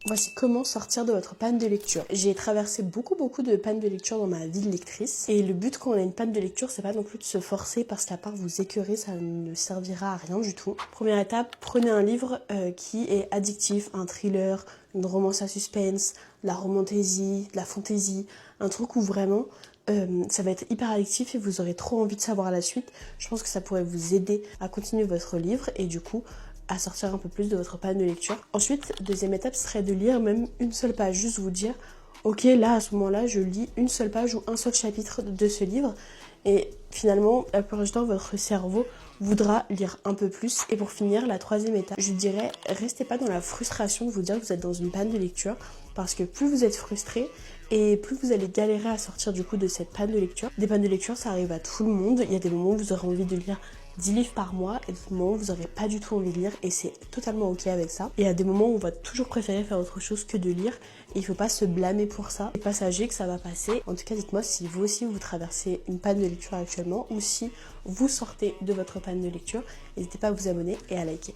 Voici comment sortir de votre panne de lecture. J'ai traversé beaucoup de pannes de lecture dans ma vie de lectrice. Et le but quand on a une panne de lecture, c'est pas non plus de se forcer parce qu'à part vous écœurer, ça ne servira à rien du tout. Première étape, prenez un livre qui est addictif, un thriller, une romance à suspense, de la romantasy, de la fantasy, un truc où vraiment ça va être hyper addictif et vous aurez trop envie de savoir la suite. Je pense que ça pourrait vous aider à continuer votre livre et du coup à sortir un peu plus de votre panne de lecture. Ensuite, deuxième étape serait de lire même une seule page, juste vous dire ok, là à ce moment-là je lis une seule page ou un seul chapitre de ce livre et finalement la plupart du temps votre cerveau voudra lire un peu plus. Et pour finir, la troisième étape, je dirais restez pas dans la frustration de vous dire que vous êtes dans une panne de lecture parce que plus vous êtes frustré et plus vous allez galérer à sortir du coup de cette panne de lecture. Des pannes de lecture ça arrive à tout le monde, il y a des moments où vous aurez envie de lire 10 livres par mois et d'autres moments où vous n'aurez pas du tout envie de lire et c'est totalement ok avec ça. Et il y a des moments où on va toujours préférer faire autre chose que de lire et il faut pas se blâmer pour ça. C'est passager, que ça va passer. En tout cas, dites-moi si vous aussi vous traversez une panne de lecture actuellement ou si vous sortez de votre panne de lecture. N'hésitez pas à vous abonner et à liker.